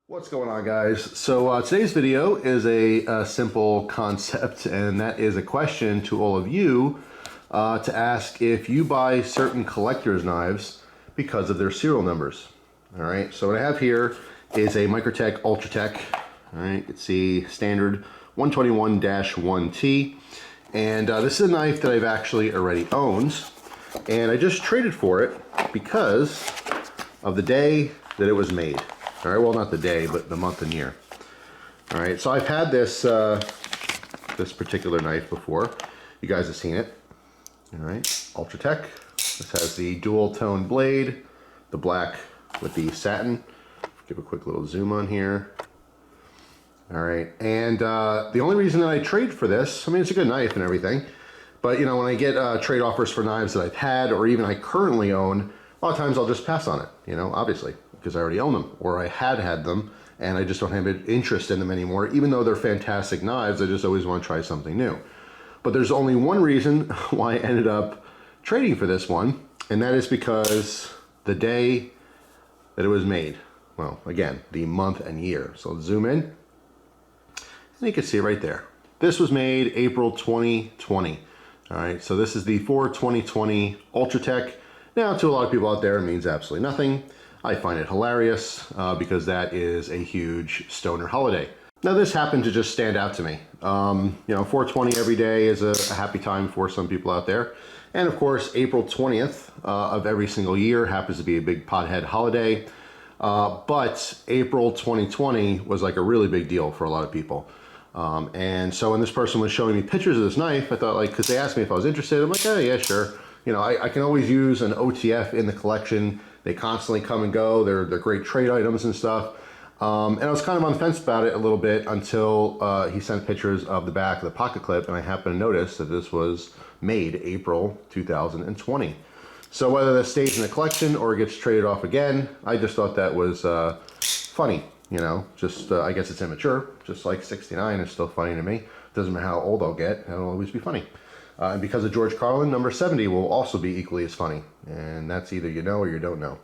What's going on, guys? So today's video is a simple concept, and that is a question to all of you to ask if you buy certain collector's knives because of their serial numbers. All right, so what I have here is a Microtech Ultratech. All right, it's the standard 121-1T, and this is a knife that I've actually already owned, and I just traded for it because of the day that it was made. All right, well, not the day, but the month and year. All right, so I've had this this particular knife before. You guys have seen it. All right, Ultratech. This has the dual tone blade, the black with the satin. Give a quick little zoom on here. All right, and the only reason that I trade for this, I mean, it's a good knife and everything, but you know, when I get trade offers for knives that I've had or even I currently own, a lot of times I'll just pass on it, you know, obviously, because I already own them, or I had them, and I just don't have an interest in them anymore. Even though they're fantastic knives, I just always want to try something new. But there's only one reason why I ended up trading for this one, and that is because the day that it was made. Well, again, the month and year. So let's zoom in, and you can see it right there. This was made April 2020. All right, so this is the 4/2020 Ultratech. Now, to a lot of people out there, it means absolutely nothing. I find it hilarious because that is a huge stoner holiday. Now, this happened to just stand out to me. You know, 420 every day is a happy time for some people out there. And of course, April 20th of every single year happens to be a big pothead holiday. But April 2020 was like a really big deal for a lot of people. And so when this person was showing me pictures of this knife, I thought, like, because they asked me if I was interested, I'm like, oh yeah, sure. You know, I can always use an OTF in the collection. They constantly come and go. They're great trade items and stuff. And I was kind of on the fence about it a little bit until he sent pictures of the back of the pocket clip, and I happened to notice that this was made April 2020. So whether that stays in the collection or gets traded off again, I just thought that was funny. You know, just I guess it's immature, just like 69 is still funny to me. Doesn't matter how old I'll get, it'll always be funny. And because of George Carlin, number 70 will also be equally as funny. And that's either you know or you don't know.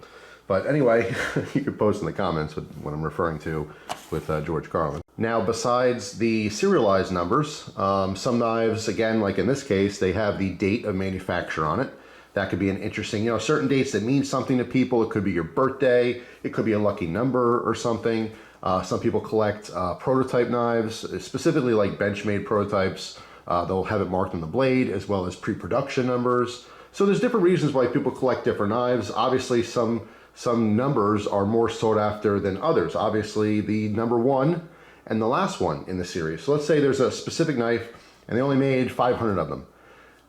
But anyway, you can post in the comments what I'm referring to with George Carlin. Now, besides the serialized numbers, some knives, again, like in this case, they have the date of manufacture on it. That could be an interesting, you know, certain dates that mean something to people. It could be your birthday. It could be a lucky number or something. Some people collect prototype knives, specifically like Benchmade prototypes. They'll have it marked on the blade as well as pre-production numbers. So there's different reasons why people collect different knives. Obviously, some numbers are more sought after than others. Obviously, the number 1 and the last one in the series. So let's say there's a specific knife and they only made 500 of them.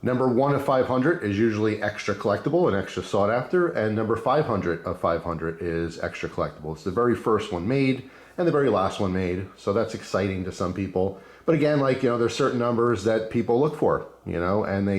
Number 1 of 500 is usually extra collectible and extra sought after, and number 500 of 500 is extra collectible. It's the very first one made and the very last one made, so that's exciting to some people. But again, like, you know, there's certain numbers that people look for, you know, and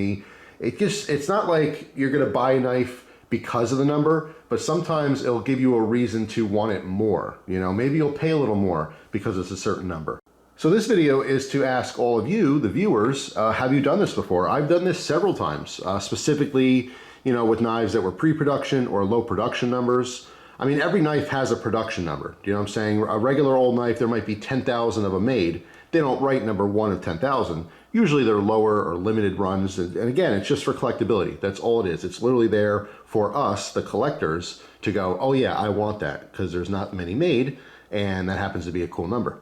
it's not like you're gonna buy a knife because of the number, but sometimes it'll give you a reason to want it more. You know, maybe you'll pay a little more because it's a certain number. So this video is to ask all of you, the viewers, have you done this before? I've done this several times, specifically, you know, with knives that were pre-production or low production numbers. I mean, every knife has a production number. Do you know what I'm saying? A regular old knife, there might be 10,000 of them made. They don't write number 1 of 10,000. Usually they're lower or limited runs. And again, it's just for collectability. That's all it is. It's literally there for us, the collectors, to go, oh yeah, I want that, because there's not many made, and that happens to be a cool number.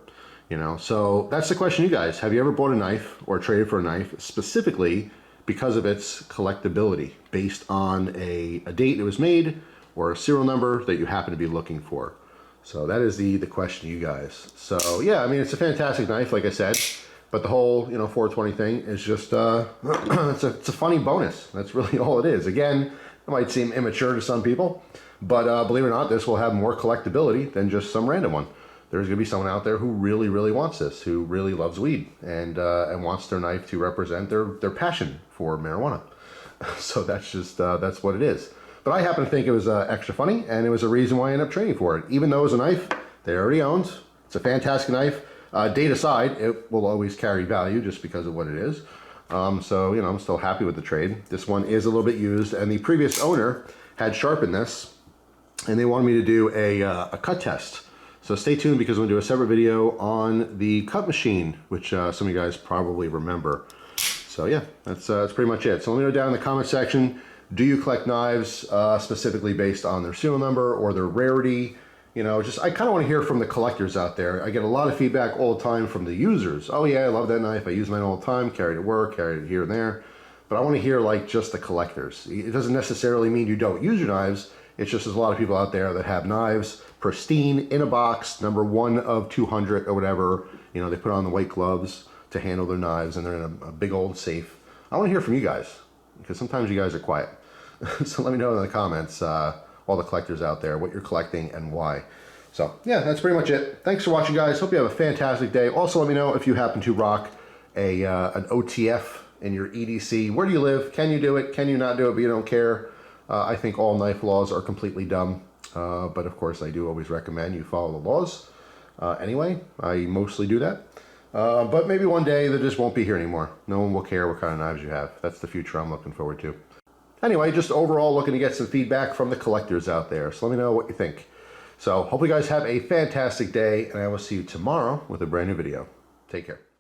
You know, so that's the question, you guys. Have you ever bought a knife or traded for a knife specifically because of its collectability, based on a date it was made or a serial number that you happen to be looking for? So that is the question, you guys. So yeah, I mean, it's a fantastic knife, like I said, but the whole, you know, 420 thing is just it's a funny bonus. That's really all it is. Again, it might seem immature to some people, but believe it or not, this will have more collectability than just some random one. There's going to be someone out there who really, really wants this, who really loves weed and wants their knife to represent their passion for marijuana. So that's just, that's what it is. But I happen to think it was extra funny, and it was a reason why I ended up trading for it. Even though it was a knife they already owned, it's a fantastic knife. Date aside, it will always carry value just because of what it is. So, you know, I'm still happy with the trade. This one is a little bit used, and the previous owner had sharpened this, and they wanted me to do a cut test. So stay tuned because I'm going to do a separate video on the cut machine, which some of you guys probably remember. So yeah, that's pretty much it. So let me know down in the comment section, do you collect knives specifically based on their serial number or their rarity? You know, just I kind of want to hear from the collectors out there. I get a lot of feedback all the time from the users. Oh yeah, I love that knife. I use mine all the time, carry it to work, carry it here and there. But I want to hear like just the collectors. It doesn't necessarily mean you don't use your knives. It's just there's a lot of people out there that have knives pristine in a box, number 1 of 200 or whatever. You know, they put on the white gloves to handle their knives and they're in a big old safe. I want to hear from you guys because sometimes you guys are quiet. So let me know in the comments, all the collectors out there, what you're collecting and why. So yeah, that's pretty much it. Thanks for watching, guys. Hope you have a fantastic day. Also, let me know if you happen to rock an OTF in your EDC. Where do you live? Can you do it? Can you not do it, but you don't care? I think all knife laws are completely dumb. But of course, I do always recommend you follow the laws. Anyway, I mostly do that. But maybe one day they just won't be here anymore. No one will care what kind of knives you have. That's the future I'm looking forward to. Anyway, just overall looking to get some feedback from the collectors out there. So let me know what you think. So hope you guys have a fantastic day, and I will see you tomorrow with a brand new video. Take care.